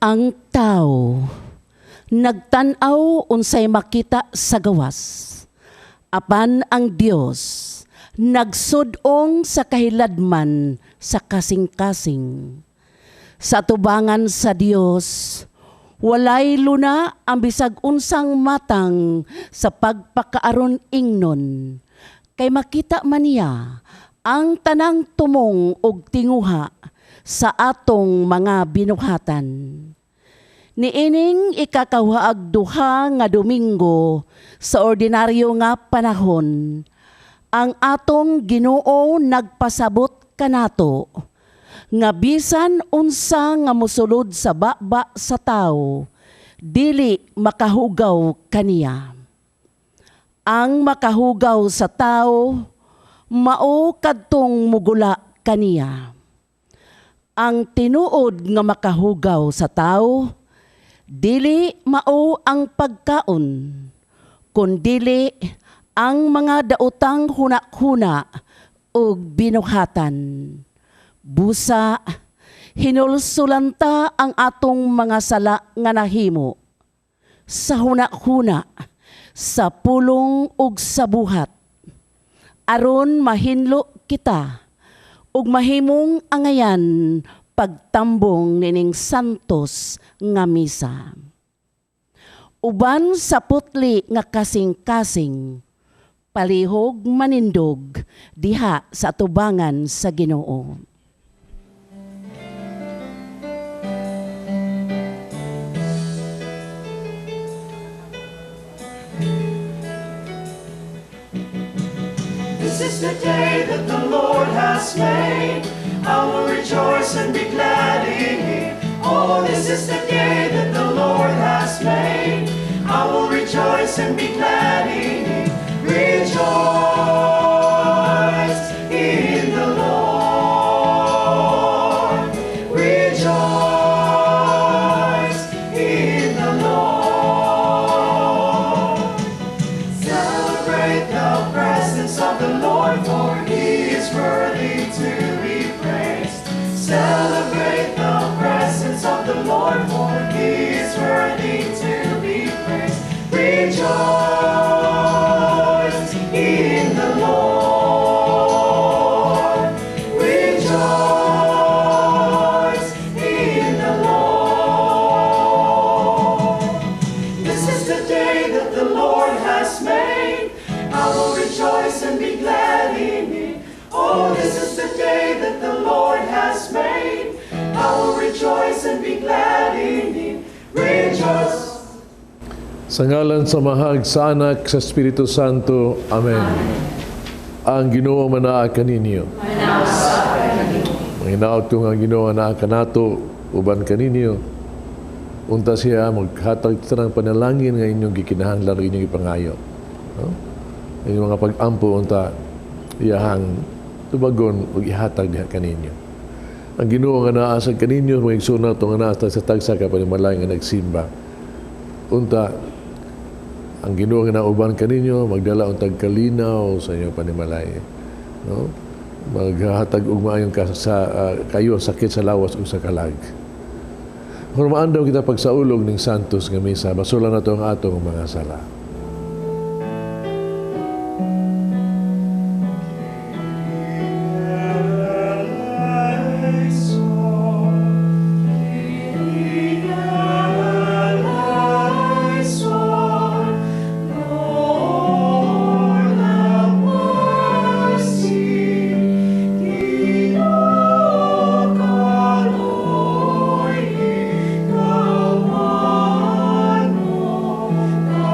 Ang tao nagtan-aw unsay makita sa gawas. Apan ang Dios nagsud-ong sa kahiladman sa kasing-kasing. Sa tubangan sa Dios, walay luna ang bisag unsang matang sa pagpakaaron ingnon. Kay makita man niya ang tanang tumong og tinguha sa atong mga binuhatan. Niining ikakawaag duha nga Domingo sa ordinaryo nga panahon, ang atong Ginoo nagpasabot kanato nga bisan unsa nga mosulod sa baba sa tawo, dili makahugaw kaniya. Ang makahugaw sa tawo mao kadtong mugula kaniya. Ang tinuod nga makahugaw sa tawo dili mao ang pagkaon, kundili ang mga daotang hunak-huna ug binuhatan. Busa, hinulsulanta ang atong mga sala nga nahimo sa hunak-huna, sa pulong ug sa buhat, aron mahinlo kita ug mahimong angayan pagtambong nining santos nga misa. Uban sa putli nga kasing-kasing, palihog manindog diha sa tubangan sa Ginoo. This is the day that the Lord has made. I will rejoice and be glad in it. Oh, this is the day that the Lord has made. I will rejoice and be glad in it. Rejoice in the Lord. Rejoice in the Lord. Celebrate the presence of the Lord, for He is worthy to be praised. Celebrate the presence of the Lord, for He is worthy to be praised. Rejoice in the Lord. Rejoice in the Lord. This is the day that the Lord has made. I will rejoice and be glad in it. Oh, this is the day that the Lord has made. I will rejoice and be glad in it. Rejoice. Sa ngalan sa Mahag, sa Anak, sa Espiritu Santo. Amen. Ang Ginoo manaa kaninyo. Ang hinaot kong ang Ginoo manaa kanato uban kaninyo. Unta siya maghatag ng panalangin nga inyong gikinahanglan inyong ipangayo. No? Inyong mga pag-ampo unta iyahang tubagon ug ihatag diha kaninyo. Ang Ginoo nga naa sa kaninyo mga igsoon nato nga naa sa tagsa ka panimalay nga nagsimba. Unta ang Ginoo nga nauban kaninyo magdala untag kalinaw sa inyong panimalay. No? Maghatag og maayong kayo sakit sa lawas ug sa kalag. Kung maandaw kita pagsaulog ning santos nga misa, basulan nato ang atong mga sala.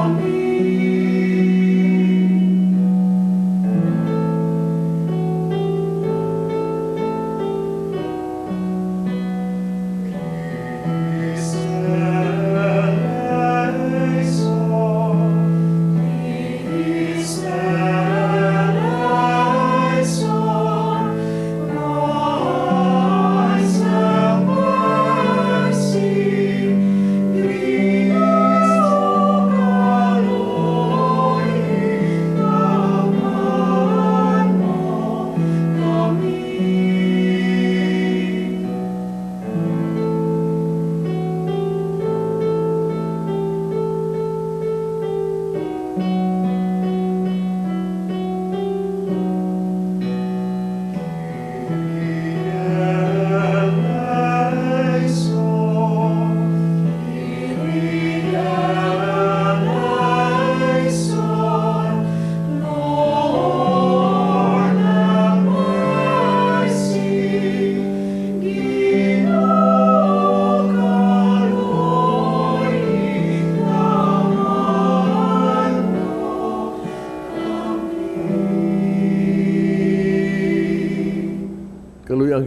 Come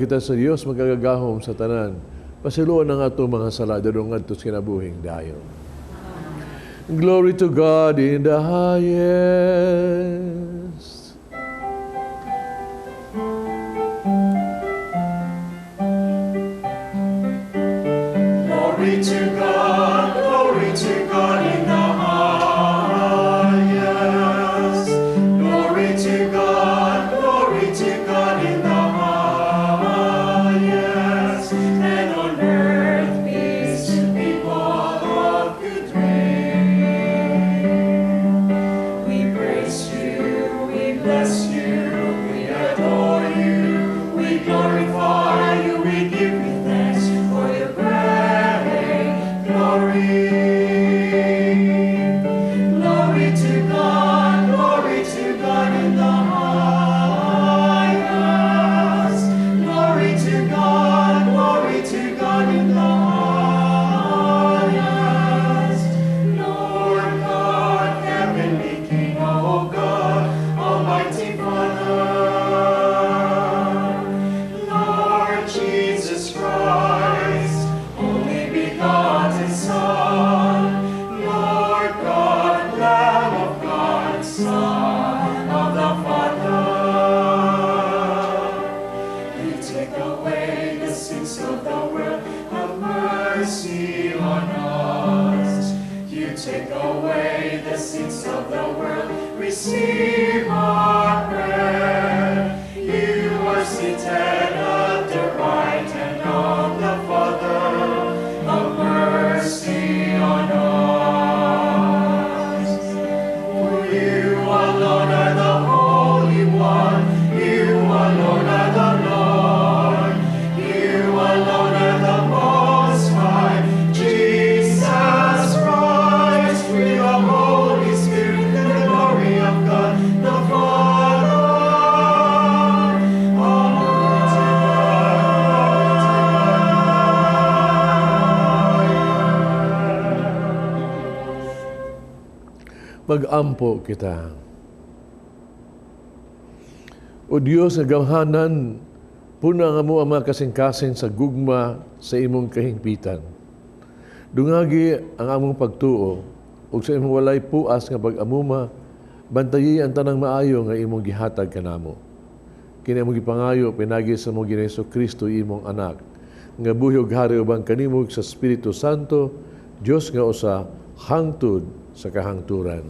kita sa Dios magagagahom sa tanan. Pasiluan ang ato mga sala dadong adto sa kinabuhing dayon. Glory to God in the highest. Glory to God in the highest. Glory to God in the highest. And on earth peace to people of good will. We praise you, we bless you, we adore you, we glorify you, we give you thanks for your great glory. Glory to God in the highest. Glory to God in the highest. Lord God, heavenly King, oh God, Almighty Father. Lord Jesus Christ, only begotten Son, Lord God, Lamb of God, Son of the Father. You take away the sins of the world, have mercy on us. You take away the sins of the world, receive our prayer. You are seated at the right hand of the Father. Have mercy on us. For you alone are the Holy One. You alone are the Lord. You alone are the Most High. Jesus Christ, with the Holy Spirit, and the glory of God the Father. Mag-ampo kita. O Diyos nga gamhanan, puna nga mo ang mga kasing-kasing sa gugma sa imong kahingpitan. Dungagi ang among pagtuo, ug sa imong walay puas nga pag-amuma, bantayi ang tanang maayo nga imong gihatag kanamo. Kini among gipangayo pinagi sa mong Ginoong Kristo imong anak, nga buhi ug hari ubang kanimo sa Espiritu Santo, Dios nga usa hangtod sa kahangturan.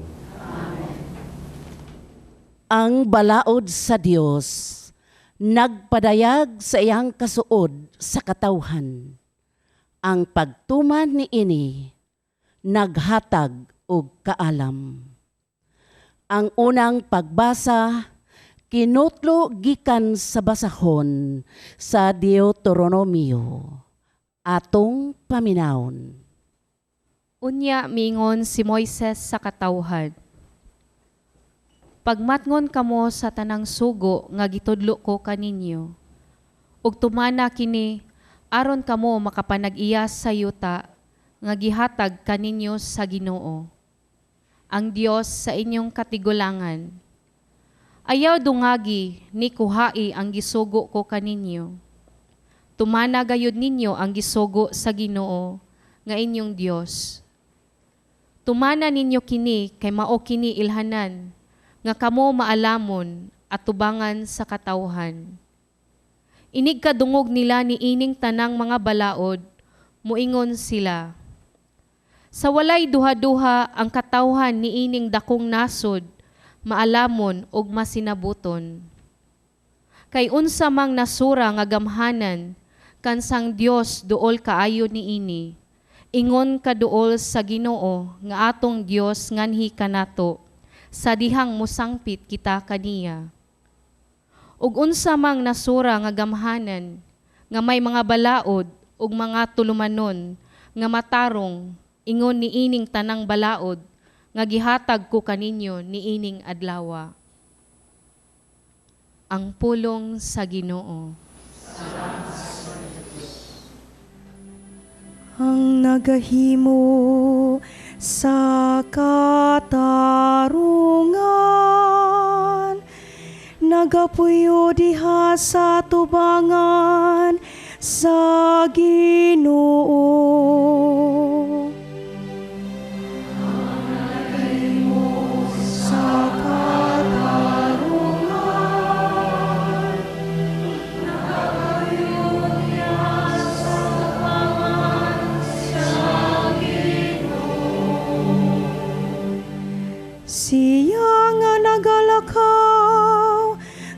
Ang balaod sa Dios nagpadayag sa iyang kasuod sa katawhan. Ang pagtuman ni ini naghatag og kaalam. Ang unang pagbasa kinutlo gikan sa basahon sa Deuteronomio. Atong paminawon. Unya mingon si Moises sa katawhan. Pagmatngon kamo sa tanang sugo nga gitudlo ko kaninyo. Ug tumana kini aron kamo makapanag-iya sa yuta nga gihatag kaninyo sa Ginoo, ang Dios sa inyong katigulangan. Ayaw dungagi ni kuhai ang gisugo ko kaninyo. Tumana gayud ninyo ang gisugo sa Ginoo nga inyong Dios. Tumana ninyo kini kay mao kini ilhanan nga kamo maalamon at tubangan sa katawhan. Inig kadungog nila ni ining tanang mga balaod, muingon sila. Sa walay duha-duha ang katawhan ni ining dakong nasod, maalamon og masinabuton. Kay unsa mang nasura nga gamhanan, kansang Dios duol kaayo ni ini, ingon kaduol sa Ginoo nga atong Dios nganhi kanato, sa dihang musangpit kita kaniya. Ug unsa mang nasura nga gamhanan, nga may mga balaod ug mga tulumanon, nga matarong, ingon ni ining tanang balaod, nga gihatag ko kaninyo ni ining adlawa. Ang pulong sa Ginoo. Ang nagahimo sa katarungan, nagapuyo diha sa tubangan sa Ginoo. Sa katarungan, nagapuyo diha sa tubangan sa Ginoo. Siya nga nagalakaw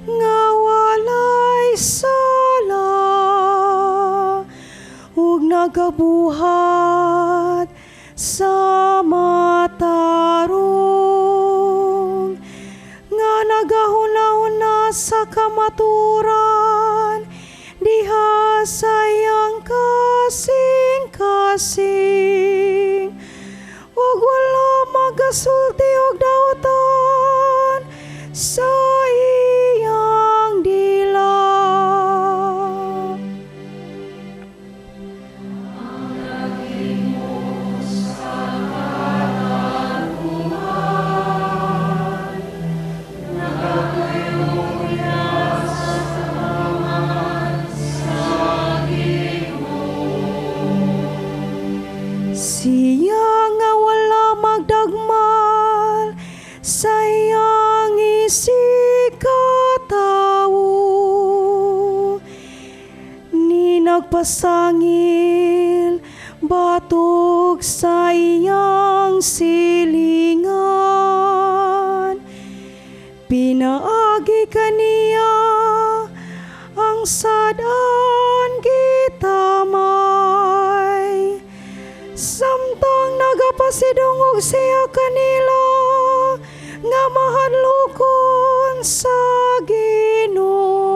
nga walay sala ug nagabuhat sa matarong nga nagahuna-huna sa kamaturan diha sa iyang kasing-kasing ug wala magasulti og dautan sa iyang dila. Siya nga wala magdagmal sa iyang isikatawo, ni nagpasangil batok sa iyang silingan. Pinaagi kaniya ang sadan gitamay, samtang nagapasidungog siya kanila nga mahadlokon sa Ginoo.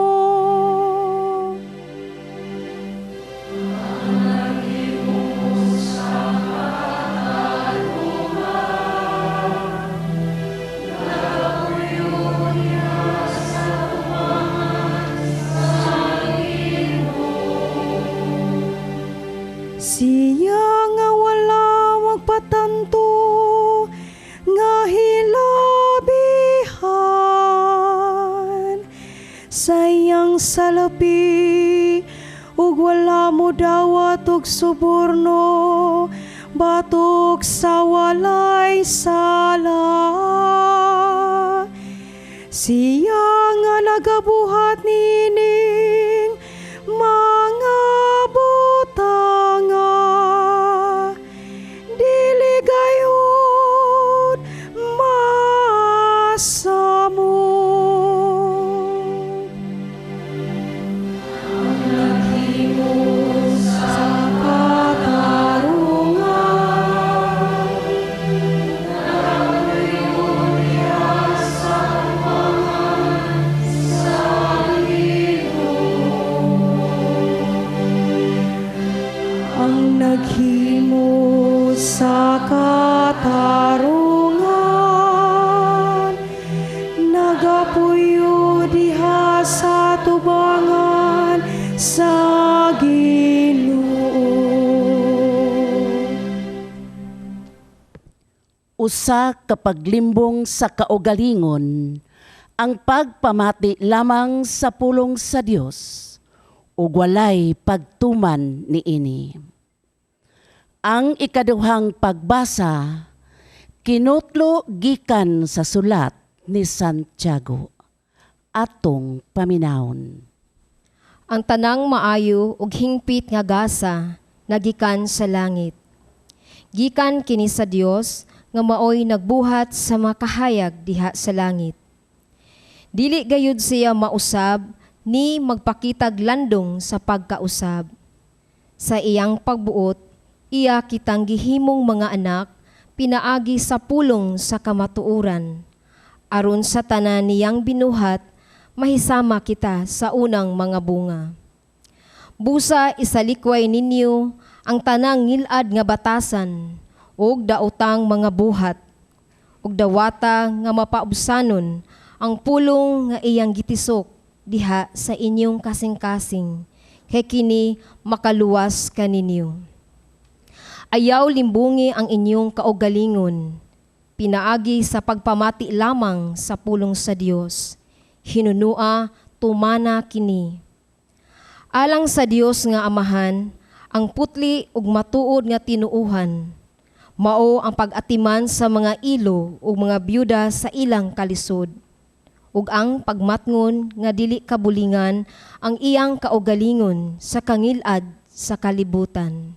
Siya nga wala magpatanto nga hilabihan sa iyang salapi ug wala mo dawat og suborno batok sa walay sala. Siya nga nagabuhat nining mga butanga, dili gayud masamo. Ang naghimo sa katarungan, nagapuyo diha sa tubangan sa Ginoo. Ang naghimo sa katarungan, nagapuyo diha sa tubangan sa Ginoo. Usa ka paglimbong sa kaugalingon ang pagpamati lamang sa pulong sa Dios ug walay pagtuman niini. Ang ikaduhang pagbasa kinutlo gikan sa sulat ni Santiago. Atong paminawon. Ang tanang maayo ug hingpit nga gasa nagikan sa langit. Gikan kini sa Dios nga maoy nagbuhat sa makahayag diha sa langit. Dili gayud siya mausab ni magpakitag landong sa pagkausab. Sa iyang pagbuot, iya kitang gihimong mga anak pinaagi sa pulong sa kamatuuran. Aron sa tanan niyang binuhat, mahisama kita sa unang mga bunga. Busa isalikway ninyo ang tanang ngilad nga batasan ug daotang mga buhat ug dawata nga mapaubsanon ang pulong nga iyang gitisok diha sa inyong kasing-kasing kay kini makaluwas kaninyo. Ayaw limbungi ang inyong kaugalingon, pinaagi sa pagpamati lamang sa pulong sa Dios. hinunua tumana kini. Alang sa Dios nga Amahan, ang putli ug matuod nga tinuuhan, mao ang pag-atiman sa mga ilo ug mga byuda sa ilang kalisod, ug ang pagmatngon nga dili kabulingan ang iyang kaugalingon sa kangilad sa kalibutan.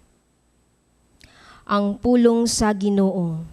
Ang pulong sa Ginoo.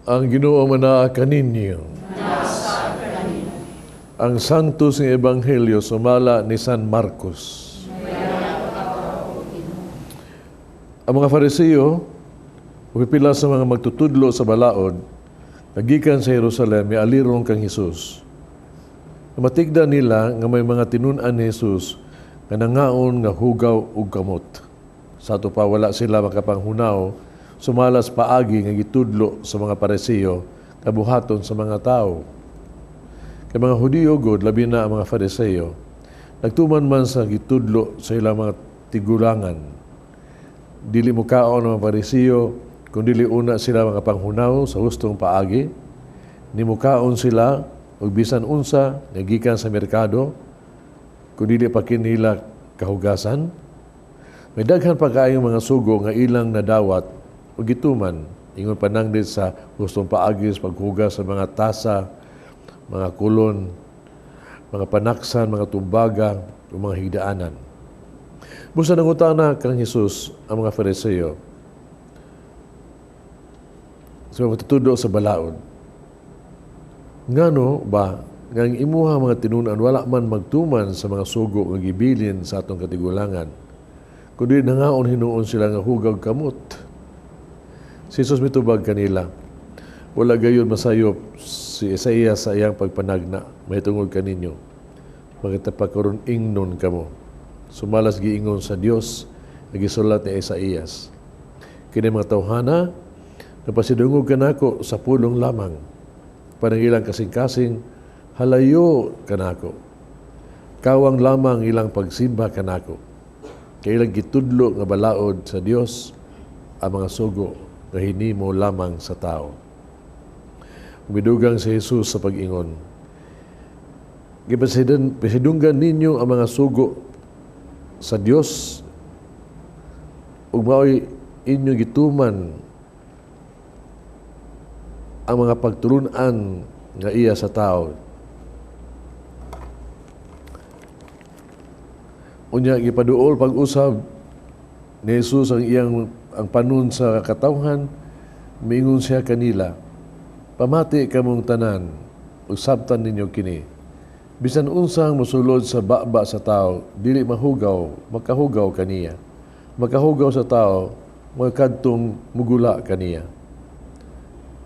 Ang Ginoo manaa kaninyo. Ang Santos nga Ebanghelyo sumala ni San Marcos. Ang mga Fariseo, upipila sa mga magtutudlo sa balaod, nagikan sa Jerusalem, mialirong kang Hesus. Matigda nila nga may mga tinunan ni Hesus nga nangaon nga hugaw ug kamot. Sa ato pa wala sila makapanghunaw, sumalas paagi nga gitudlo sa mga Pariseo kabuhaton sa mga tao. Kay mga Hudiyo god labi na ang mga Fariseo, nagtuman man sa gitudlo sa ilang mga tigulangan. Dili mo kaon ang mga Pariseo kung dili una sila mga panghunaw sa hustong paagi, ni mo kaon sila ug bisan unsa nga gikan sa merkado kung dili pa kinila kahugasan. May daghan pa kaayong mga sugo nga ilang nadawat o gituman, ingon pananglit sa gustong paagis, paghugas sa mga tasa, mga kulon, mga panaksan, mga tumbaga, o mga higdaanan. Busa nangutana kang Hesus ang mga Fariseo sa mga tutudo sa balaod. Ngano ba, nga ang imuha mga tinunan wala man magtuman sa mga sugo nga gibilin sa atong katigulangan, kundi nangaon hinuon sila nga hugaw kamot. Si Jesus mitubag kanila, wala gayon masayop si Isaias sa iyang pagpanagna, mahitungod kaninyo. Magkatapakaroon ingnon kamo. Sumalas giingon sa Dios, nagisulat ni Isaias. Kini mga tawhana, napasidungog kanako sa pulong lamang. Parang ilang kasing-kasing, halayo kanako. Kawang lamang ilang pagsimba kanako. Kailang gitudlo nga balaod sa Dios ang mga sugo nga hinimo lamang sa tao. Umidugang si Jesus sa pag-ingon, gipasidunggan ninyo ang mga sugo sa Dios ug mao'y inyo gituman ang mga pagtulunan nga iya sa tao. Unya gipaduol pag-usab ni Jesus ang panun sa katawhan, miingon siya kanila, pamati kamong tanan, ug sabtan ninyo kini. Bisan unsang mosulod sa baba sa tao, dili mahugaw, makahugaw kaniya. Makahugaw sa tao, magkadtong mugula kaniya.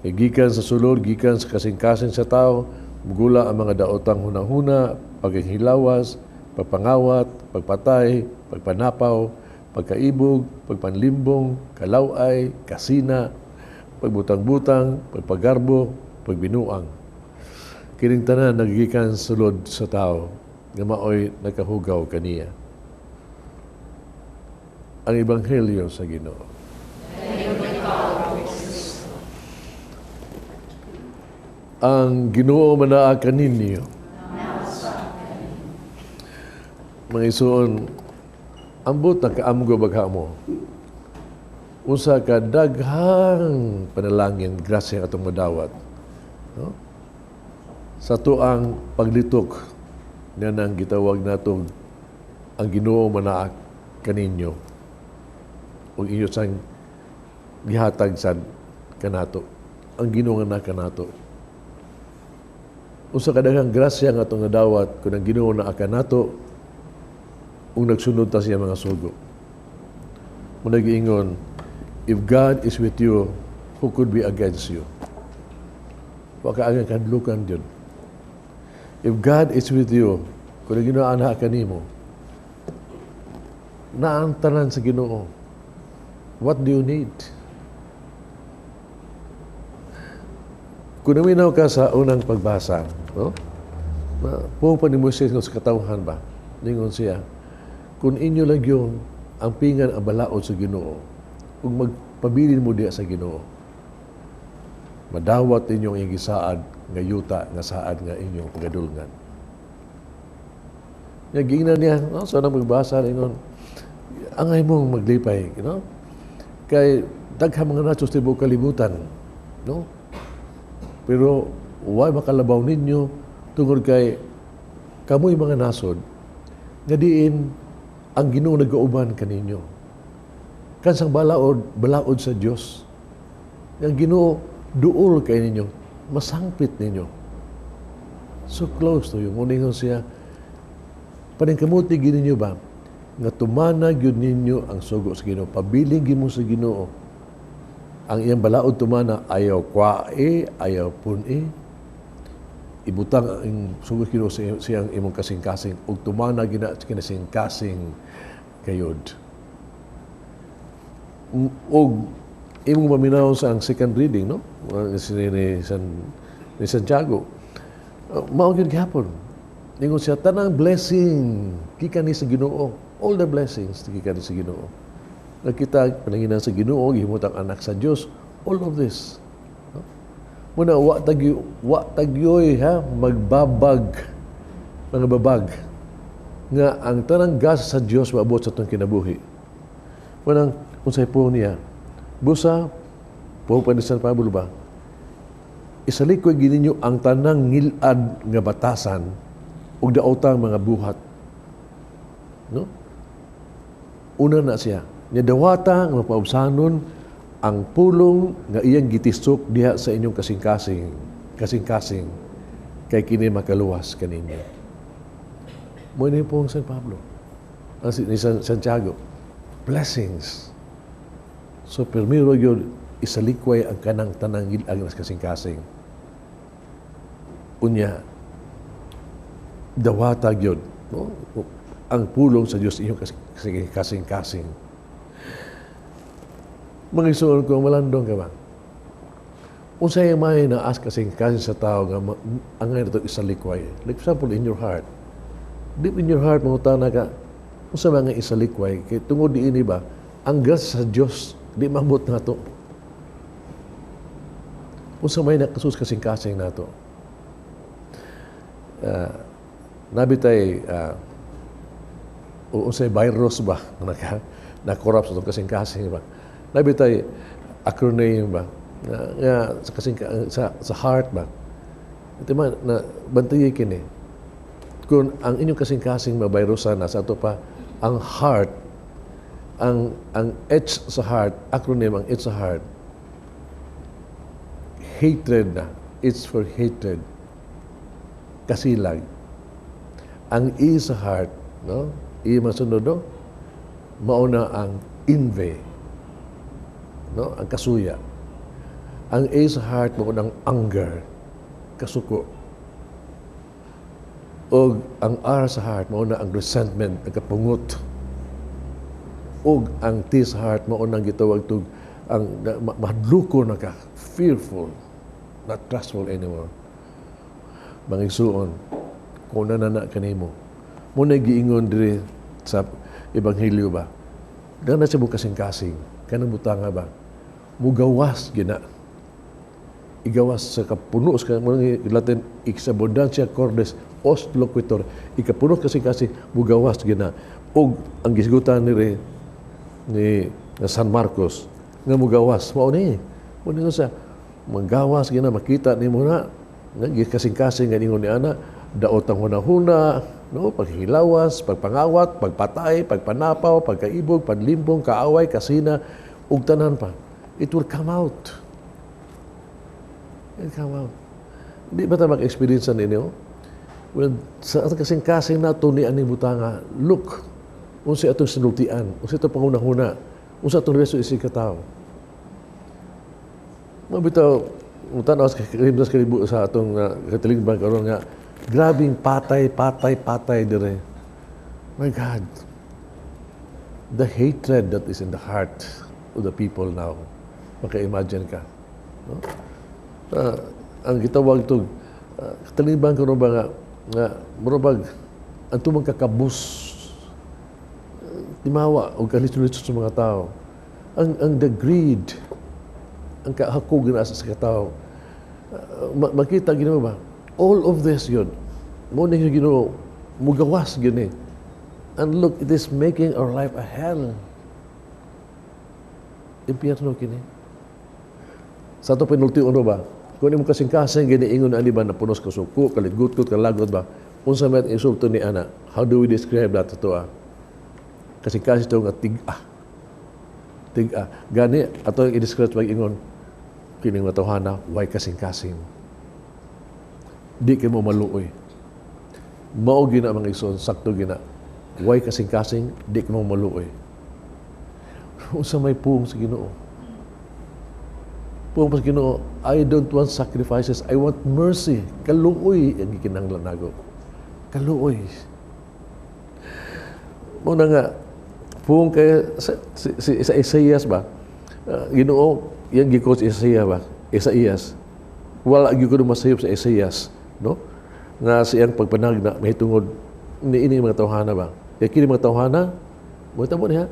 Kay gikan sa sulod, gikan sa kasing-kasing sa tao, mugula ang mga daotang hunahuna, paghilawas, pagpangawat, pagpatay, pagpanapaw, pagkaibog, pagpanlimbong, kalaway, kasina, pagbutang-butang, pagpagarbo, pagbinuang. Kining tanan nagigikan sulod sa tao nga maoy nakahugaw kaniya. Ang Ebanghelyo sa Ginoo. Ang Ginoo manaa kaninyo. Mga isuon, ambot na kaamgo bagha mo. Usa ka daghang panalangin, grasya atong madawat. No? Sa tuang paglitok na nang gitawag natong ang Ginoo manaa kaninyo ug inyo sang gihatag sad kanato. Ang Ginoo nga kanato. Usa ka daghang grasya nga atong nadawat kun ang Ginoo naa kanato ug nagsunod ta siya mga sugo. mo nag-iingon, if God is with you, who could be against you? Waka ang kadlukan dyan. If God is with you, kung ginaana ka nimo, naantanan sa Ginoo. What do you need? Kung naminaw ka sa unang pagbasa, no? Pumunta ni Moises sa katawhan ba? Ningon siya, kung inyo lang yung ang pingan ang balaod sa Ginoo, kung magpabilin mo diya sa Ginoo, madawat inyong igisaad nga yuta nga saad nga inyong pagadulngan. Nagingnan niya, no? So nang magbasa, ningon, angay mong maglipay, you know? Kay daghang mga nasos tibuok kalibutan, no? Pero why makalabaw ninyo tungod kay kamoy mga nasod nga diin ang Ginoo nagauban kaninyo. Kansang balaod sa Dios. Ang Ginoo duol kay ninyo, masangpit ninyo. So close to you. Ngunit siya, paningkamuti gininyo ba nga tumanag yun ninyo ang sugo sa Ginoo. Pabiling mo sa Ginoo. Ang iyang balaod tumana, ayaw kwae, ayaw puni. Ibutang ang sugo sa Ginoo siyang imong kasing-kasing ug tumana gina kinasing-kasing kayod. Og imong maminaw sa ang second reading, no? Ni Santiago. Mao gyud gihapon. Ningon siya, tanang blessing gikan ni sa Ginoo. All the blessings gikan ni sa Ginoo. Nagkita pananginan sa Ginoo, gihimot ang anak sa Dios. All of this. No? Muna wa tagyoy ha magbabag mga babag nga ang tanang gas sa Dios maabot sa atong kinabuhi. Manang unsay po niya busa po pa ni San Pablo ba isalikoy gininyo ang tanang ngilad nga batasan ug daotang mga buhat, no? Una na siya nya dawata nga mapaubsanon ang pulong nga iyang gitisok diha sa inyong kasing-kasing kay kini makaluwas kaninyo. Mo ni pong San Pablo ni Santiago, blessings. So, primero yun, isalikway ang kanang tanang gilag nas kasing-kasing. Unya, dawatag yun, no? Ang pulong sa Diyos inyong kasing-kasing. Mga isuon ko, malandong ka ba? Unsay may naas kasing-kasing sa tao nga ang ngayon ito isalikway. Like for example, in your heart. Deep in your heart, mangutana ka, unsay mga isalikway. Kaya tungod di ini ba, ang gas sa Diyos, di mabot na ito. Unsa may nakasus kasing-kasing na ito. Nabitay, unsay virus ba, na-corrupt sa itong kasing-kasing ba. Nabitay, acronym ba, nga sa heart ba. Ito man, na bantayi kini. Kung ang inyong kasing-kasing mabirusan na sa ito pa, ang heart, ang H sa heart, acronym ang H sa heart, hatred na. It's for hatred. Kasilag. Ang E sa heart, no? E masunod, no? Mauna ang envy. No? Ang kasuya. Ang A sa heart, mauna ang anger. Kasuko. O ang R sa heart, mauna ang resentment, ang kapungot. O ang T sa heart, maunang gitawag ito, ang mahadluko na ka, fearful, not trustful anymore. Mga isuon, kung nanana ka nimo, muna giingon diri sa Ebanghelyo ba, dahil na siya mo kasing-kasing, kanang butanga ba, mugawas gina. Igawas sa kapunos, muna Latin, exabundancia cordis, os loquitur, ikapunos kasing-kasing, mugawas gina. O ang gisgutan ni San Marcos, nga mugawas, mauni. Muna sa magawas gina, makita ni mo na, kasing-kasing nga ningon ni Ana, daotang huna-huna, no? Paghilawas, pagpangawat, pagpatay, pagpanapaw, pagkaibog, panlimbong, kaaway, kasina, ug tanan pa. It will come out. It will come out. Di ba tayo mag-experience ninyo? Well, sa kasing-kasing na ito ni Aning Butanga, look, unsa itong sinultian, unsa itong panguna-huna, Usa itong reso isi katao. Mabitaw, tanaw sa kalibu sa atong katilingban karon nga, grabing patay dire. My God, the hatred that is in the heart of the people now. Maka-imagine ka. No? Ang gitawag ito, katilingban karon ba nga murabag, ang tumang kakabus, timawa o kalito-lito sa mga tao. Ang the greed, ang kahakog na sa katao. Makita gino ba? All of this yun. Muna yung gino, mugawas gini. And look, it is making our life a hell. Impyerno kini. Sa ito pinultiyon ba? Kung mo kasing-kasing gini ingon ani ba na punos ka suko, kaligutkot, kalagot ba? Unsa met insulto ni ana? How do we describe that to Kasing-kasing ito nga tiga. Gani, ato yung i-describe pag ingon, kining matawhana, why kasing-kasing. Di kayo mo maluoy. Mao gina mga ison, sakto gina. Why kasing-kasing, di kayo mo maluoy. Unsa may puong sa Ginoo. Puong sa Ginoo, I don't want sacrifices, I want mercy. Kaluoy ang gikinahanglan nago. Kaluoy. Muna nga, puong kay sa Isaias ba? Ginoo, yang gikot sa Isaias ba? Isaias. Wala gyud ko masayop sa Isaias, no? Nga siyang pagpanag na mahitungod ni ini mga tawhana ba? Kaya kini mga tawhana, mo tamo niya.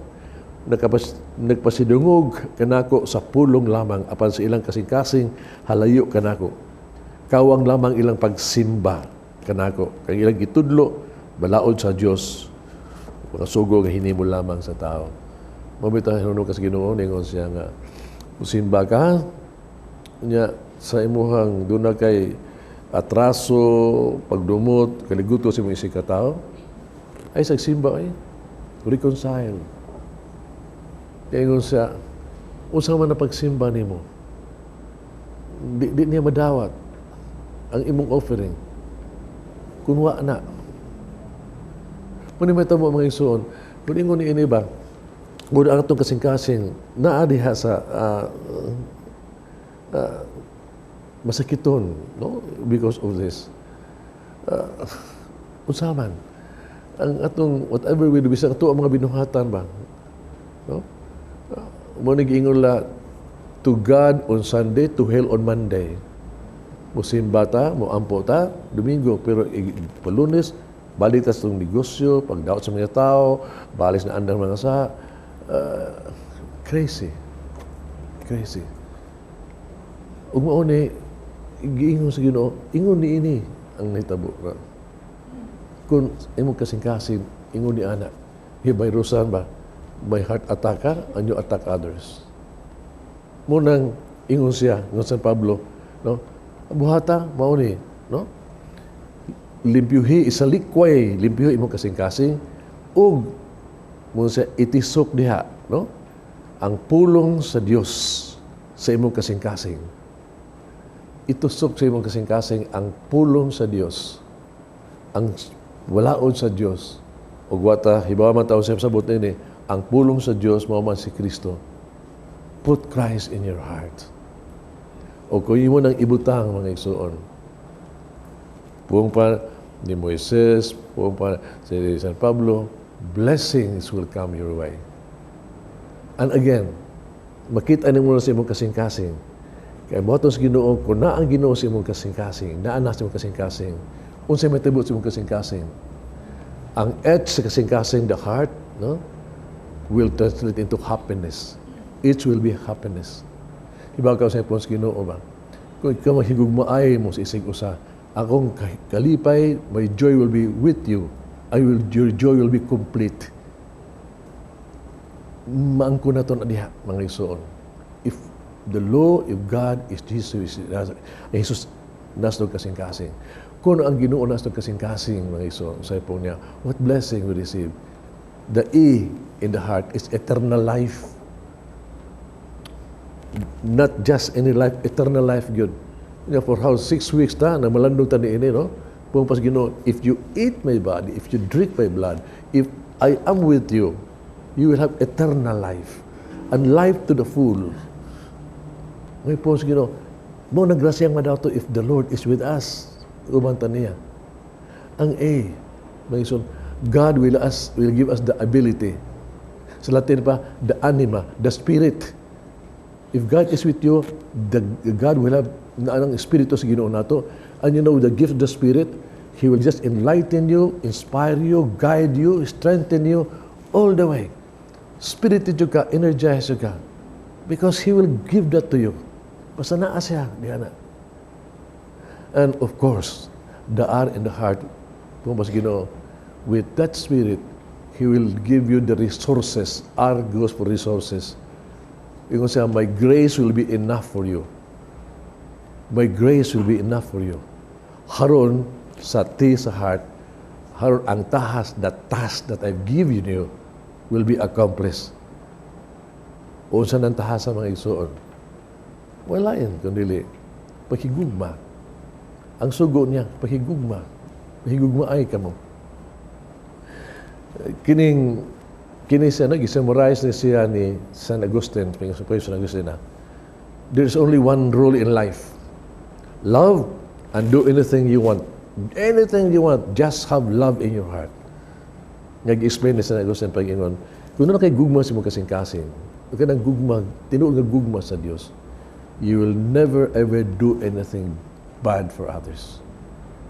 Nagpasidungog kanako sa pulong lamang apan sa ilang kasing-kasing halayo kanako. Kawang lamang ilang pagsimba kanako. Kang ilang gitudlo balaod sa Dios. Mga sugo nga hinimo lamang sa tao. Mabita hinuno ka sa Ginoo ningon siya nga usimba ka nya sa imuhang duna kay atraso, pagdumot, kaliguto sa imong isig ka tao ay sagsimba ay reconcile. Ningon siya unsa man na pagsimba nimo di niya madawat ang imong offering kunwa na. Kung may tamo mga isuon, kung ingon ni ini ba, kung ang itong kasing-kasing naadiha sa masakiton, no? Because of this. Unsaman, ang atong whatever we do, bisang ito ang mga binuhatan ba? No? Mo nag-ingon la, to God on Sunday, to hell on Monday. Musimba ta, mo ampo ta, Domingo, pero Lunes, balik tas itong negosyo, pagdaot sa mga tao, balis na andang mga sa, crazy. Ug mao ni giingon sa Ginoo, ingon ni ini ang nahitabo. Kung imong kasing-kasing, ingon ni ana, hibayrusan ba? By heart attack ka, and you attack others. Munang ingon siya, ng San Pablo, no? Buhata, mao ni, no? Limpyuhi, isalikway, limpyuhi imong kasing-kasing, ug mo siya itisok diha, no? Ang pulong sa Dios sa imong kasing-kasing. Itusok sa imong kasing-kasing ang pulong sa Dios, ang walaod sa Dios. Ug wata hibawa man tawo sa sabot ni, ang pulong sa Dios mao man si Kristo. Put Christ in your heart. O kung imo nang ibutang mga igsoon, puong pa ni Moises, puong pa si San Pablo, blessings will come your way. And again, makita ni mo sa imong kasing-kasing. Kaya mo itong Ginoo, kung na ang Ginoo sa imong kasing-kasing, naanas sa imong kasing-kasing, unsay matibot sa imong kasing-kasing. Ang edge sa kasing-kasing, the heart, no, will translate into happiness. It will be happiness. Iba ka sa imong Ginoo ba? Kung ikaw mahigugmaay mo sa isig usa, akong kalipay, my joy will be with you. Your joy will be complete. Maangko na ito na diha, mga igsoon. If the law of God is Jesus nasdog kasing-kasing. Kung ang Ginoo nasdog kasing-kasing, mga igsoon, sa ipong niya, what blessing we receive? The E in the heart is eternal life. Not just any life, eternal life, good. For how 6 weeks na malandong ta ni ini, no? Kung pas Ginoo, if you eat my body, if you drink my blood, if I am with you, you will have eternal life. and life to the full. May po sa Ginoo, mo nagrasyang madato if the Lord is with us. Umanta niya. Ang A, may son, God will give us the ability. Sa Latin pa, the anima, the spirit. If God is with you, God will have ang espiritu sa Ginoo nato. And you know, the gift of the Spirit, He will just enlighten you, inspire you, guide you, strengthen you all the way. Spirited ka, energize ka. Because He will give that to you. Basta naa siya, diyan na. And of course, the R in the heart, pumas Ginoo, with that Spirit, He will give you the resources. R goes for resources. Yung siya, my grace will be enough for you. My grace will be enough for you. Haron sa T sa heart, haron ang the task that I've given you will be accomplished. Unsa nang tahas sa mga igsoon? Wala yan, kundi pakigugma. Ang sugo niya, pakigugma. Pakigugma ay kamo. Kini siya, nag-summarize na siya ni San Agustin, San Agustin na, there's only one rule in life. Love and do anything you want. Anything you want, just have love in your heart. Nag-explain ni San Agustin pag-ingon, kung na kay gugma si mo kasing-kasing, kung nang gugma, tinuod nga gugma sa Dios, you will never ever do anything bad for others.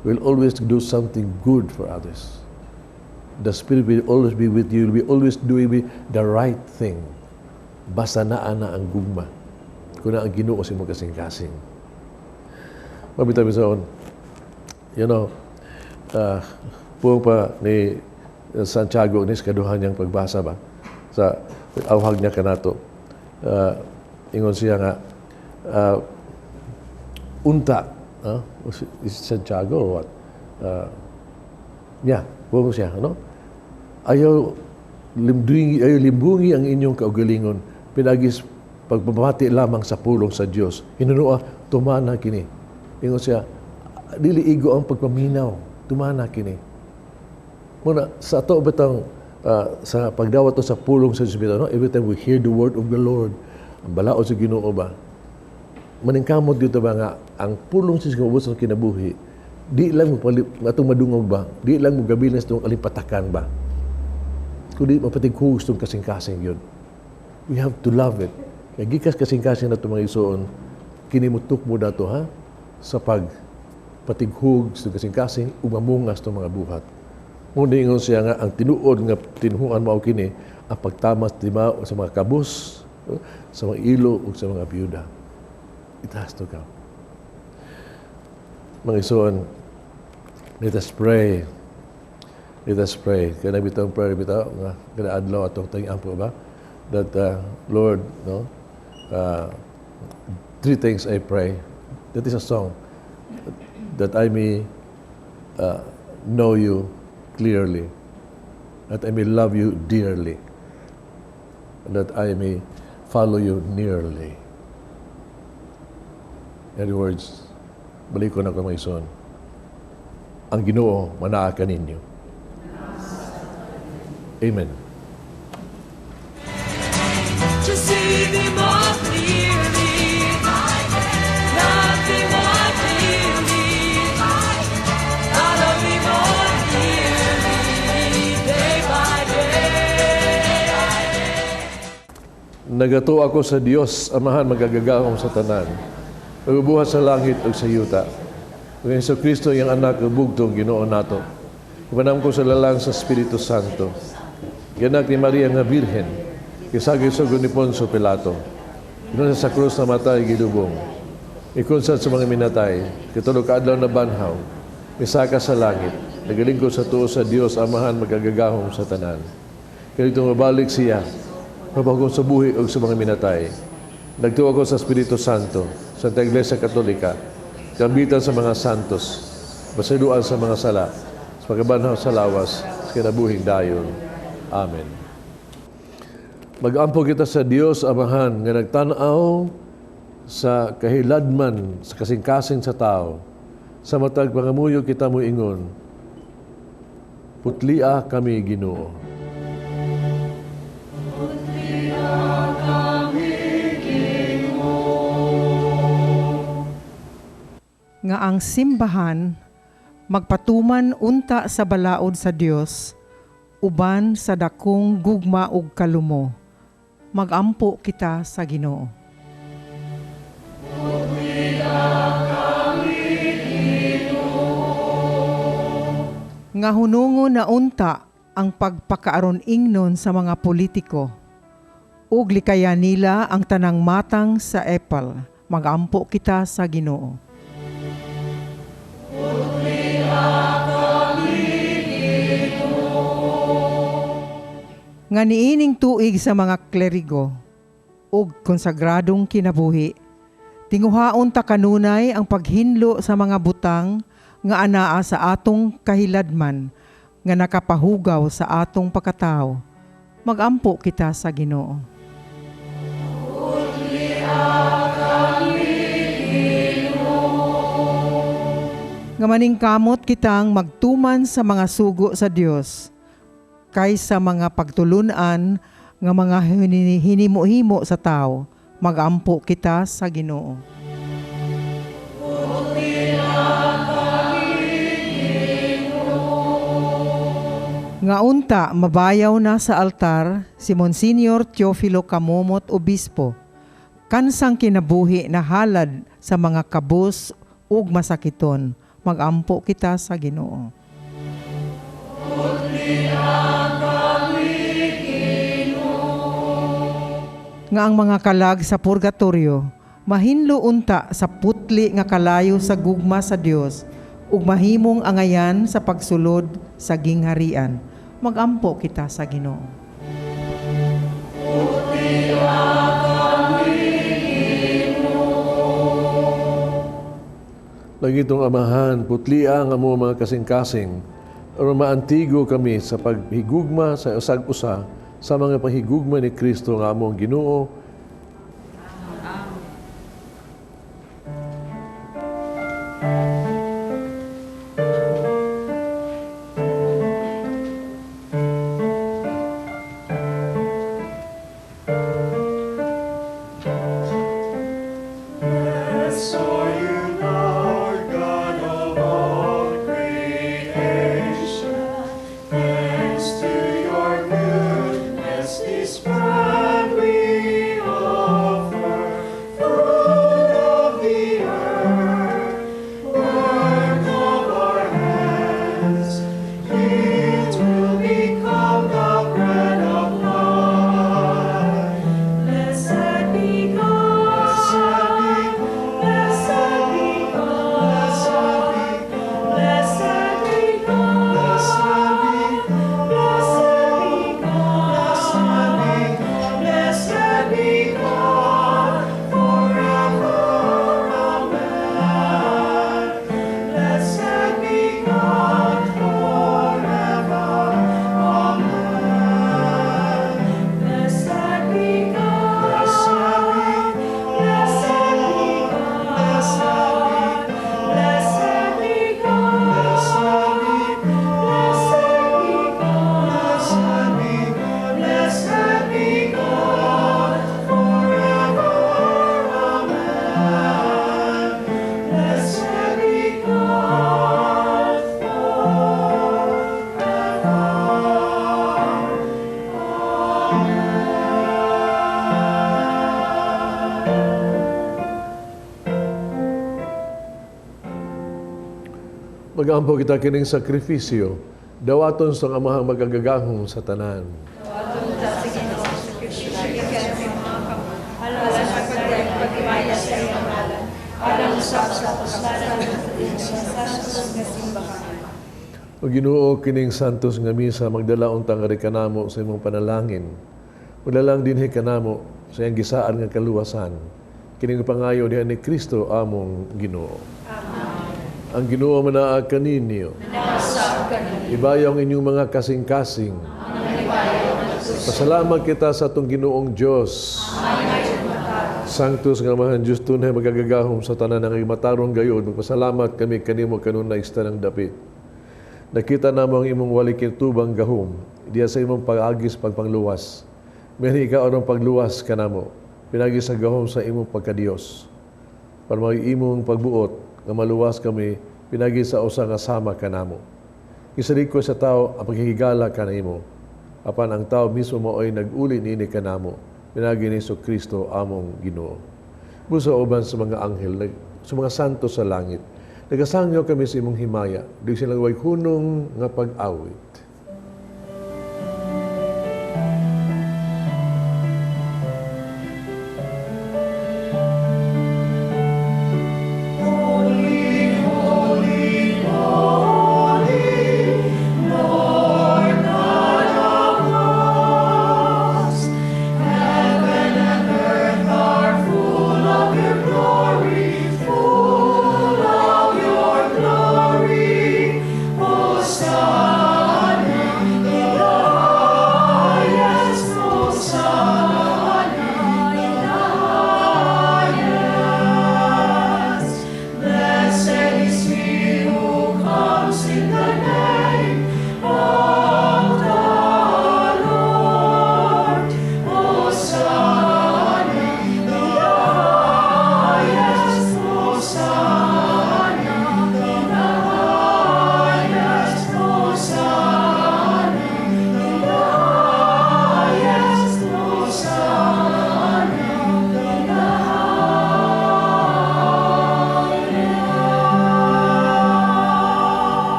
You will always do something good for others. The Spirit will always be with you. Will be always doing the right thing. Basta naa na ang gugma. Kung na ang Ginoo si mo kasing-kasing. Mabitaw-bitaon, you know, po pa ni Santiago ni kaduhan niyang pagbasa ba sa awhag niya kanato. Ingon siya nga unta, is Santiago or what? Po siya, ano? Ayaw limbungi ang inyong kaugalingon, pinagis pagpapati lamang sa pulong sa Dios. Hinunua, tumana kini. Ingon siya, dili igo ang pagpaminaw, tumana kini. Muna, sa ato batang sa pagdawat to sa pulong sa Diyos, no? Every time we hear the word of the Lord, ang balaod sa Ginoo ba, maningkamot dito ba nga, ang pulong sa Ginoo sa kinabuhi, di lang mo atong madungog ba, di lang mo gabilin sa itong alipatakan ba, kundi mapatighugos itong kasing-kasing yun. We have to love it. Kaya gikas kasing-kasing na itong mga isuon, kinimutok mo dato ha, sa pagpatighug sa kasing-kasing, umamungas itong mga buhat. Muna ingon siya nga, ang tinuod nga tinuhuan mo kini, ang pagtamas sa mga kabus, sa mga ilo, o sa mga biyuda. It has to come. Mga isuon, let us pray. Let us pray. Kaya nabitang prayer bitaw, nga kinaadlaw atong tayang ampo ba? That, Lord, no? 3 things I pray. That is a song. That I may know you clearly. That I may love you dearly. That I may follow you nearly. In other words, balik ko na ko mga ison. Ang Ginoo manaa kaninyo. Amen. To see thee more clearly, love thee more dearly, follow thee more dearly, day by day. Nagato ako sa Dios, Amahan, magagagahom sa tanan. Magbubuhat sa langit ug sa yuta. Kung Yesu Kristo yung anak ng bugtong Ginoo nato. Ipanam ko sa lalang sa Espiritu Santo. Ganak ni Maria nga Birhen. Kisagay sa ni Poncio Pilato. Inon sa krus na matay gilubong. Ikonsat sa mga minatay. Katulog kaadlaw na banhaw. Misaka sa langit. Nagalingkod sa tuo sa Dios, Amahan, magagagahom sa tanan. Kaya itong mabalik siya. Mapagong sa buhi o sa mga minatay. Nagtuwa ko sa Espiritu Santo. Santa Iglesia Katolika. Kambitan sa mga santos. Basiduan sa mga sala. Sa pagkabanhaw sa lawas. Sa kinabuhing dayon. Amen. Mag-ampo kita sa Dios, Amahan, nga nagtanaw sa kahiladman, sa kasing-kasing sa tao. Sa matag pangamuyo kita mo ingon, putlia kami Ginoo. Putlia kami nga ang simbahan magpatuman unta sa balaod sa Dios uban sa dakong gugma ug kalumo. Magampo kita sa Ginoo. Nga hunungo na unta ang pagpakaaron ingnon sa mga politiko. Ug likaya nila ang tanang matang sa epal. Magampo kita sa Ginoo. Nga niining tuig sa mga klerigo ug konsagradong kinabuhi, tinguhaon ta kanunay ang paghinlo sa mga butang nga anaa sa atong kahiladman nga nakapahugaw sa atong pagkatao. Magampo kita sa Ginoo. Nga maningkamot kitang magtuman sa mga sugo sa Dios kaysa mga pagtulunan nga mga hinimo-himo sa tao. Magampo kita sa Ginoo. Nga unta, mabayaw na sa altar si Monsignor Teofilo Camomot, Obispo, kansang kinabuhi na halad sa mga kabus ug masakiton. Magampo kita sa Ginoo. Nga ang mga kalag sa purgatorio, mahinlo unta sa putli nga kalayo sa gugma sa Dios ug mahimong angayan sa pagsulod sa gingharian. Magampo kita sa Ginoo. Langitong Amahan, putlia ang amo mga kasing-kasing, o maantigo kami sa paghigugma sa usag-usa sa mga pahigugma ni Kristo nga among Ginoo. Blessed are you, Lord God of all creation. Thanks to your goodness, this bread we offer, fruit of the earth, work of our hands. It will become the bread of life. Blessed be God. Magampo kita kining sakrifisyo, dawaton sa amahang magagagahong sa tanan. O Ginoo kining santos nga misa magdala untang nga kanamo sa imong panalangin. Ulalang dinhi kanamo sa iyang gisaan nga kaluwasan. Kining pangayo diha ni Kristo among Ginoo. Ang Ginoo manaa kaninyo. Ibayaw ang inyong mga kasing-kasing. Pasalamat kita sa atong Ginoong Diyos. Sanctus nga Amahan Diyos tunay magagagahom sa tanan ng matarong gayon. Magpasalamat kami kanimo kanunay sa tanang dapit. Nakita namo ang imong walikitubang gahom diya sa imong pag-agis pagpangluwas. Meri ikaw ang pagluwas kanamo. Pinagi sa gahom sa imong pagkadiyos. Para mag imong pagbuot nga maluwas kami pinagi sa usa nga sama kanamo. Gisalig ko sa tao ang paghihigala kanimo. Apan ang tao mismo mo ay nag-uli niini kanamo. Pinagi ni Kristo among Ginoo. Busa uban sa mga anghel, sa mga santo sa langit. Nagasangyo kami sa imong himaya. Di silang way hunong nga pag-awit.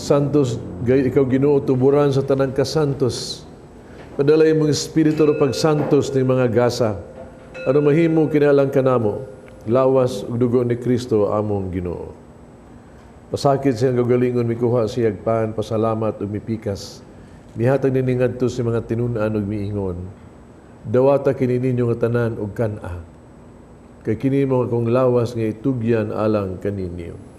Santos, gay ikaw Ginoo tuburan sa tanang kasantos. Padalay mong espiritu ro pagsantos ng mga gasa. Ano mahimo kinalang kanamo, lawas ug dugo ni Kristo among Ginoo. Pasakit siyang gagalingon mikuha siyag pan, pasalamat ug mipikas. Mihatag ni ngadto sa mga tinun-an ug miingon. Dawata kini ninyo nga tanan ug kan-a. Kay kini mo akong lawas nga itugyan alang kaninyo.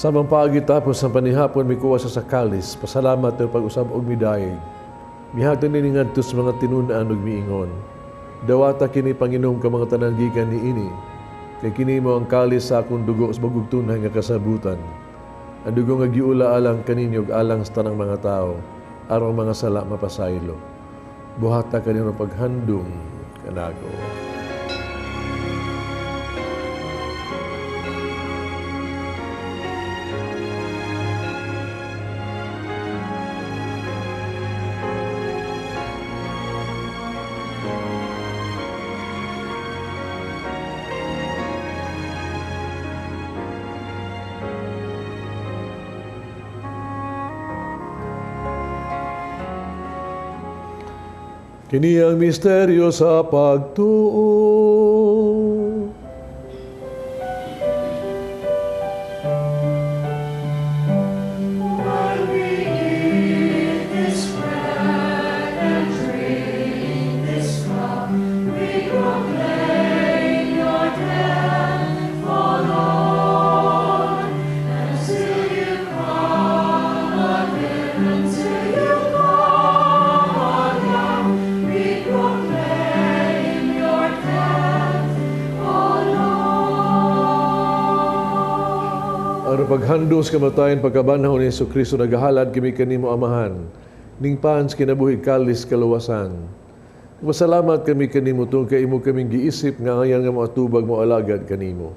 Samang paagitapos sa panihapon mikuha sa sakalis, pasalamat ng pag-usab og midayeg. Mihatag ni ngadto sa mga tinun-an ug miingon. Dawata kini Panginoon ka mga tanan gikan niini. Kay kini mo ang kalis sa akong dugo sa bagong tunay nga kasabutan. Ang dugo nga giula alang kaninyo ug alang sa tanang mga tao, aron mga sala mapasaylo. Buhata kanino paghandom kanago. Kini ang misteryo sa pagtuo. Ang paghandos kamatayon pagkabanhaw ni Kristo nagahalad kami kanimo amahan ning pans kinabuhi kalis kaluwasan. Masalamat kami kanimo tungod kay imo kaming giisip nga ayan nga moatubag mo alagad kanimo.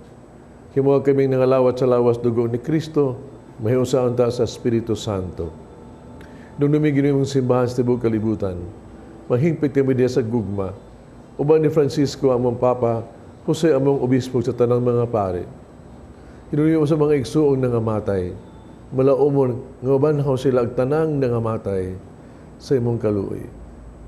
Himo kaming nangalawat sa lawas dugo ni Kristo, mahiusaon ta sa Espiritu Santo. Nung numigin imong simbahan sa tibuok kalibutan, mahingpit kami diya sa gugma. Uban ni Francisco among Papa, Jose among obispo sa tanang mga pare. Hinuyo sa mga igsuong nangamatay, malaumon nga banhaw sila ag tanang nangamatay sa imong kaluoy.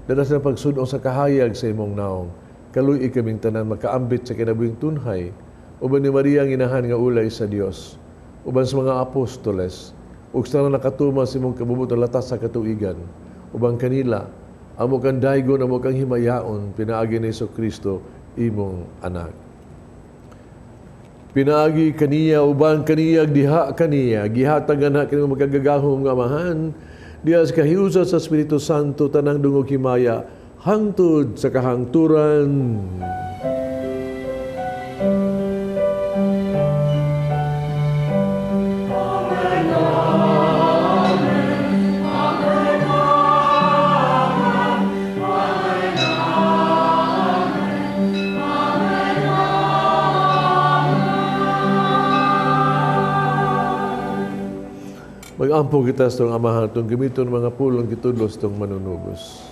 Danas na pagsunong sa kahayag sa imong naong, kaluoy kaming tanan makaambit sa kinabuhing tunhay, uban ni Maria ang inahan nga ulay sa Dios, uban sa mga apostoles, ug sa nakatuma sa imong kabubutang latas sa katuigan, uban kanila, amo kang daygon, amo kang himayaon, pinaagi ni Kristo imong anak. Pinaagi kaniya uban kaniya diha kaniya gihatag anak kini magagagahom nga amahan diha sa kahiusa sa Espiritu Santo tanang dungog himaya hangtod sa kahangturan. Mag-ampo kita sa itong amahan, itong gamiton mga pulong kitudlos itong manunubos.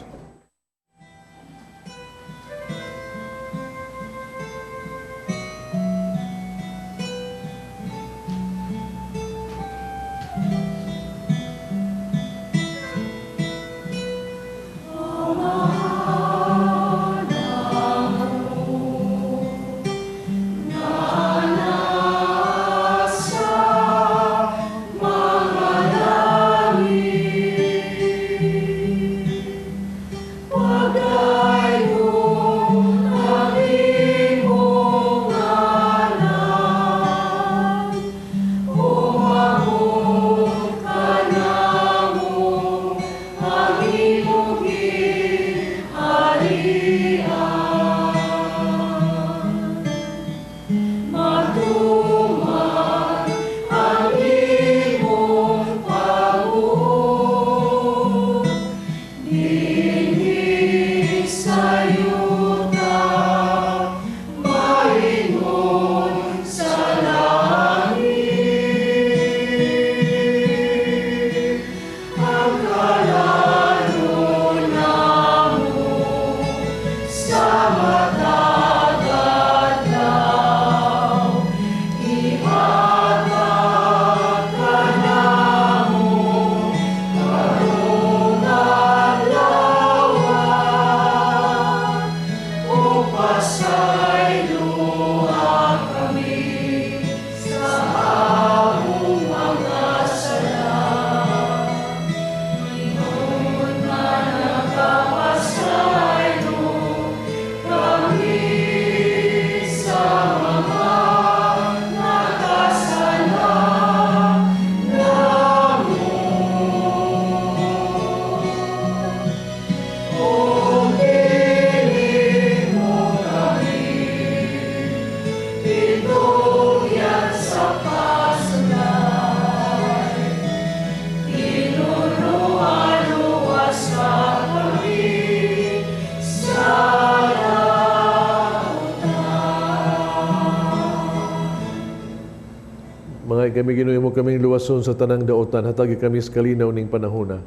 Kami ginuhi mo kaming luwason sa tanang daotan, hatagi kami sa kalinaw ning panahona.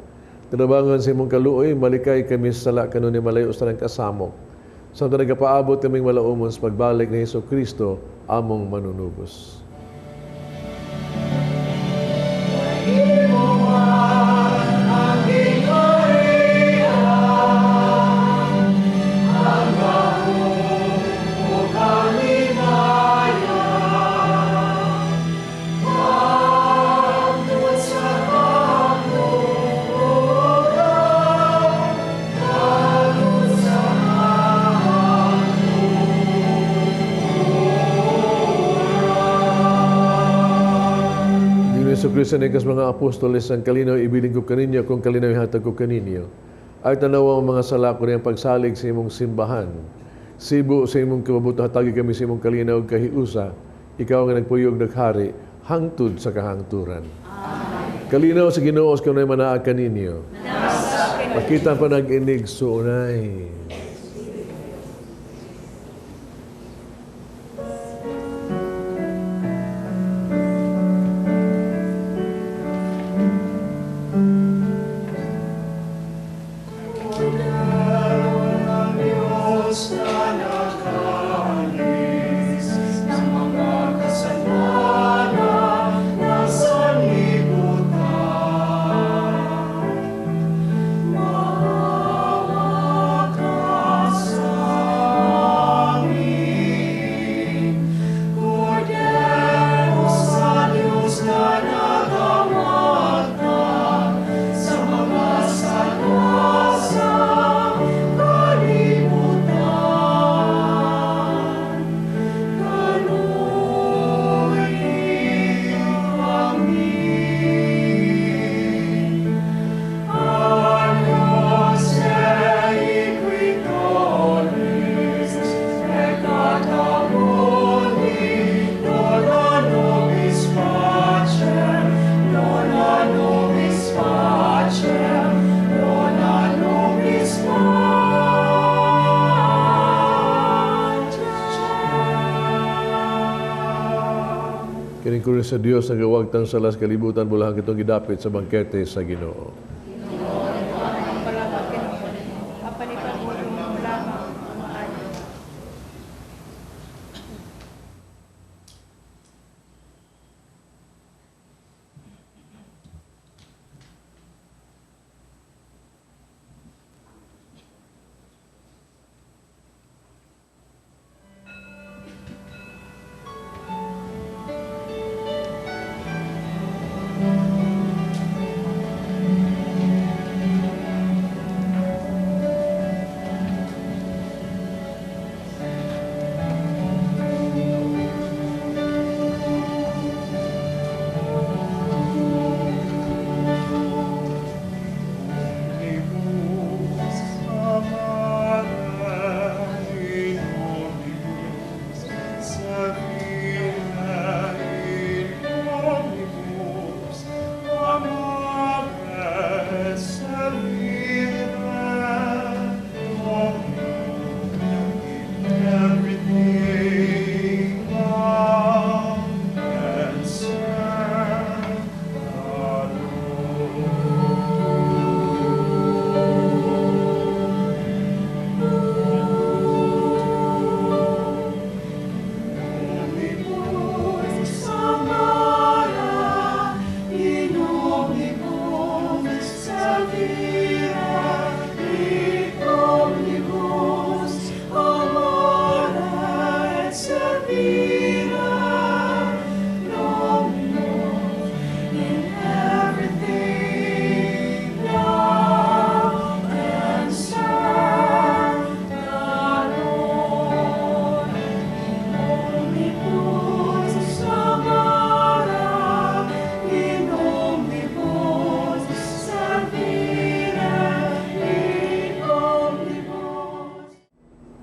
Tinabangan sa imong kaluoy, malikay kami sa sala kanon ni malayo sa tanang kasamok. Sa nagapaabot kaming malaumon sa pagbalik ni Hesus Kristo, among manunubos. Yesu Kristo ni kas mga apostoles ang kalinaw ibiling ko kaninyo kung kalinaw ihatag ko kaninyo. Ay tanawa ang mga sala ko niyang pagsalig sa imong simbahan. Sibo sa imong kababuto hatagi kami sa imong kalinaw kahiusa. Ikaw nga nagpuyog naghari hangtod sa kahangturan. Amen. Kalinaw sa Ginoo sa kanay manaag kaninyo. Pakita pa nag-inig suunay. Maawa ka Lingkod sa Dios nga gawagtang sa las kalibutan bulahang kitong gidapit sa bangkete sa Ginoo.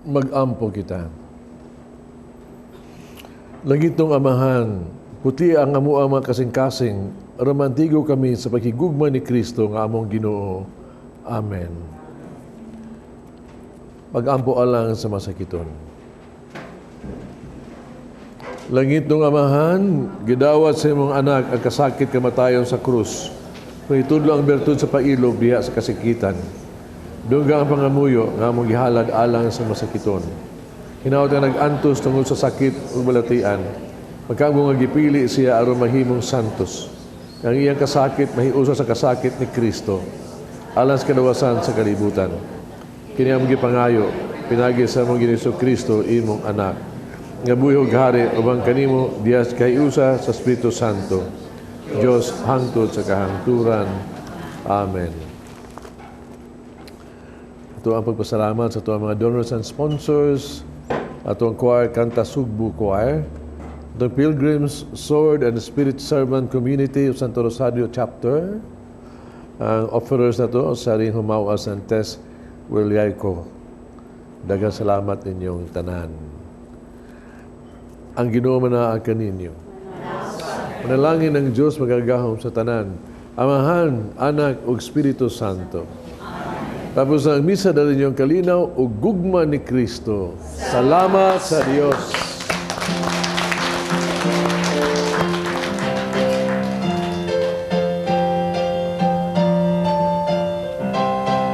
Mag-ampo kita. Langitong Amahan, puti ang amo ama kasing-kasing, romantigo kami sa paghigugma ni Kristo nga among Ginoo. Amen. Mag-ampo alang sa masakiton. Langitong Amahan, gidawat sa imong anak ang kasakit kamatayon sa krus. Pahitudlo ang bertud sa pailog diha sa kasikitan. Duga ang pangamuyo nga among gihalad alang sa masakiton. Hinaot nga nag-antos tungod sa sakit ug balatian. Pagkamo nga gipili siya aron mahimong santos. Ang iyang kasakit mahiusa sa kasakit ni Kristo. Alang sa kadawasan sa kalibutan. Kini among gipangayo, pinagi sa among Ginoong Kristo imong anak. Nga buhig hari ubang kanimo dias kayusa sa Espiritu Santo. Dios hangtod sa kahangturan. Amen. Ito ang pagpasalamat sa ito ang mga donors and sponsors, ato ang choir Kanta Sugbu Choir, the Pilgrims, Sword and Spirit Servant Community of Santo Rosario Chapter, ang offerers na ito, Saring Humawas and Tess Williayco. Daghang salamat ninyong tanan. Ang Ginoo manaa kaninyo. Manalangin ng Diyos magagahom sa tanan, Amahan, Anak ug Espiritu Santo. Tapos ang misa dali niyong kalinaw o gugma ni Kristo. Salamat sa Diyos.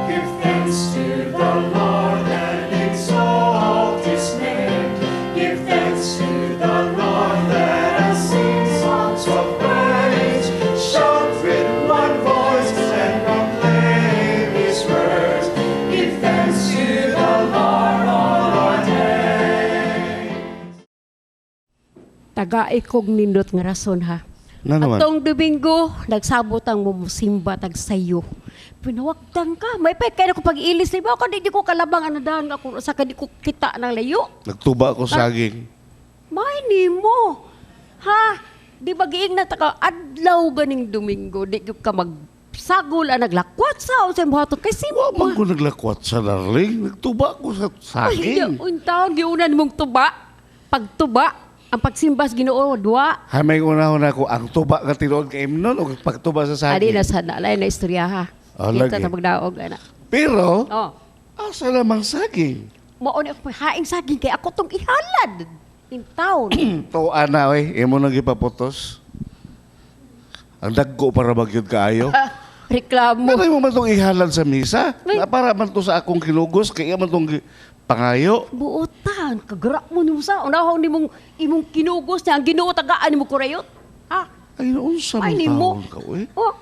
Give thanks to the Lord and exalt His name. Give thanks to the Lord, let us sing songs of praise. Shout with one voice and proclaim His words. Give thanks to the Lord all our days. Taga-ikog nindot nga rason ha. Na naman. Atong Domingo, nagsabot ang musimba tag sayo. Pinawagdan ka. May pay kaya ko pag-ilis. Diba ako di ko kalabang anadahan ako sa kadi ko kita ng layo. Nagtuba ko saging. May ni mo. Ha? Di ba giing na taka adlaw ganing Domingo. Di ka magsagol ang naglakwat sa o sa buhaton. Kay sino Wa man ko naglakwat sa darling. Nagtuba ko sa Ay, saging. unta, giunan mong tuba. Pagtuba, ang pagsimbas Ginoo, dua. Hamay unahon ako ang tuba ka tinuod kay imnon o pagtuba sa Adi saging. na sa nalay na istorya ha. Oh, Kita lagi. na magdaog na. Pero, Oh. asa lamang saging? Mauna ako haing saging kay ako tong ihalad. In town. To ana oy, imo nang gipaputos. Ang dagko para magyud kaayo. Reklamo. Pero mo man tong ihalad sa misa, na para man to sa akong kinugos, kaya man tong pangayo. Buotan, kagra mo ni sa unahon nimong imong kinugos niya ang Ginoo tagaan nimo kurayot. Ha? Ay, unsa man Ay, nimo. taon ka, oy. Oh,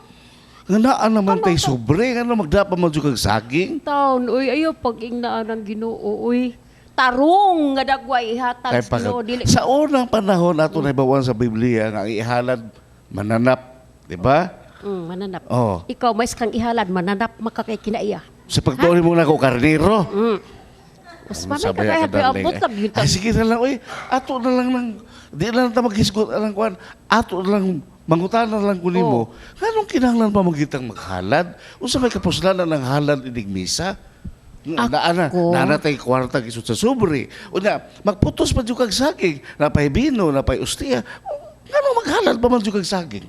Nga naman tay sobre, nga magdapa man jud kag saging. taon uy ayo pag ingnaan ang Ginoo uy. Tarong nga dagway ihatag Kay sa Ginoo dili. sa unang panahon ato na ibawan sa Biblia nga ang ihalad mananap, di ba? Mananap. Oh. Ikaw mais kang ihalad mananap makakay kinaiya. Sa pagtuon mo na ko karnero. Mas Ano mamay sabi ka kaya ka, darling? abot lang yun. Ay, sige na lang, oy. Ato na lang nang, di na lang ta maghisgot alang kuan. Ato na lang, mangutan na lang kunin mo. Anong kinahanglan pa magitang maghalad? Unsa may kapuslanan ng halad inig misa? Naana tay kwarta kisud sa sobre. Unya, magputos pa jud kag saging, napay bino, napay ustiya. Ngano maghalad pa man jud kag saging?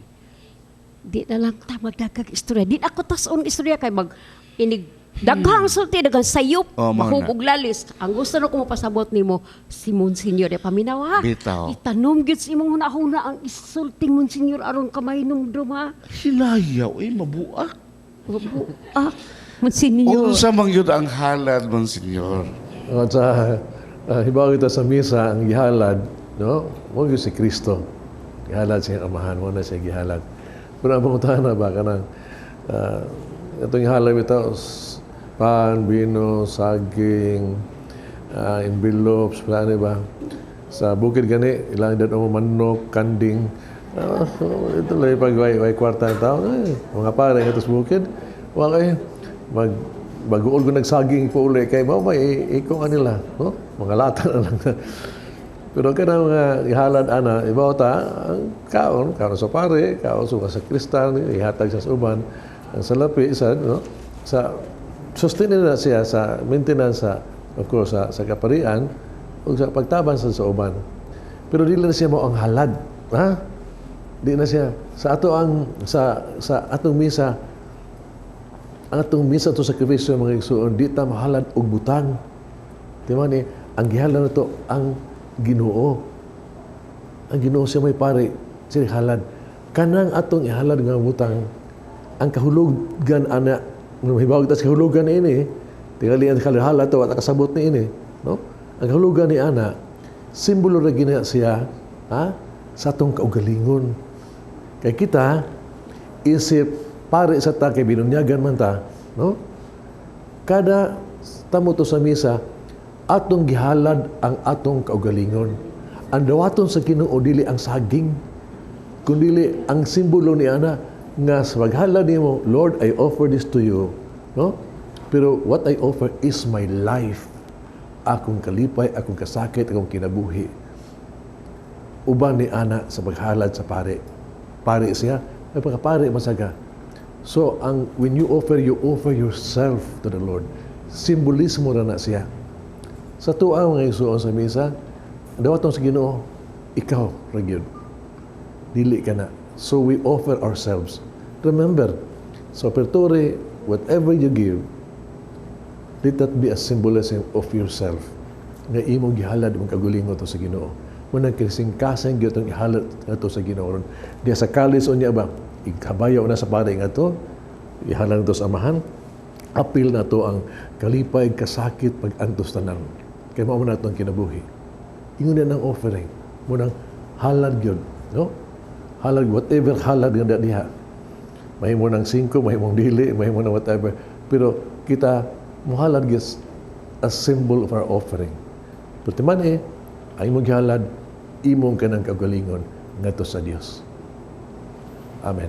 Di na lang ta magdagag istorya. Di ako tas-on istorya kay mag inig daghang sulti daghang sayop Oh, mao na. mahubog lalis. Ang gusto na ko mapasabot nimo si Monsignor paminaw ha. Bitaw. Itanom gyud sa imong hunahuna ang isulting Monsignor aron kamay nung duma. Hinayaw, mabuak. Monsignor. Unsa man yun ang halad, Monsignor? At sa hibaw kita sa misa, ang gihalad, no? Mo si Kristo. Gihalad siya amahan, mo na siya gihalad. Pero ang panguntahan na ba ka ng itong gihalad ito, pan, bino, saging, envelopes, ano ba? Sa bukid gani, ilang dito mo manok, kanding. Ito lang pag way kwarta ng tao. Mga pare nga sa bukid, wakay, baguol ko nagsaging po uli kay mo may ikaw kanila, no? Mga lata na lang. Pero kana mga ihalad ana ibaw ta ang kaon sa pare, kaon sa kristal, ihatag sa uban, ang salapi sa no sa sustain na siya sa maintenance sa of course sa kaparian ug sa pagtaban sa uban. Pero dili na siya mo ang halad, ha? Di na siya sa ato ang sa atong misa. Ang atong misa to sakripisyo mga igsoon, di ta mahalad og butang. Di man ang gihalad na to ang Ginoo. Ang Ginoo siya may pare, siya halad. Kanang atong ihalad nga butang, ang kahulugan ana, mahibawag ta sa kahulugan ni ini, tingali ang halad to at kasabot ni ini, no? Ang kahulugan ni ana, simbolo ra gina siya, ha? Sa atong kaugalingon. Kay kita isip pare sa ta kay binunyagan man ta, no? Kada tamo to sa misa, atong gihalad ang atong kaugalingon. Ang dawaton sa Ginoo dili ang saging, kundi ang simbolo ni ana nga sa paghalad nimo, Lord, I offer this to you, no? Pero what I offer is my life. Akong kalipay, akong kasakit, akong kinabuhi. Uban ni ana sa paghalad sa pare. Pare siya, ay pagkapare masaga. So, when you offer yourself to the Lord. Simbolismo na siya. Sa tuwa mga igsoon sa misa, dawatong sa Ginoo, ikaw, ragyod. Dili ka na. So we offer ourselves. Remember, sa aperture, whatever you give, let that be a symbolism of yourself. Nga imong gihalad mong kagulingon to sa Ginoo. Munang kising-kasing gyud ang ihalad nga to sa Ginoo. Diya sa kalis o niya ba, ikabayaw na sa pare nga to, ihalad to sa amahan, apil na to ang kalipay, kasakit, pag-antos tanan. Kaya mo na itong kinabuhi. Ingon yan ang offering. Munang halad yun. No? Halad, whatever halad nga diha. May mo ng 5, may mong dili, may mo ng whatever. Pero kita, muhalad is a symbol of our offering. Pero timan ay mong halad, imong ka ng kagalingon nga to sa Diyos. Amen.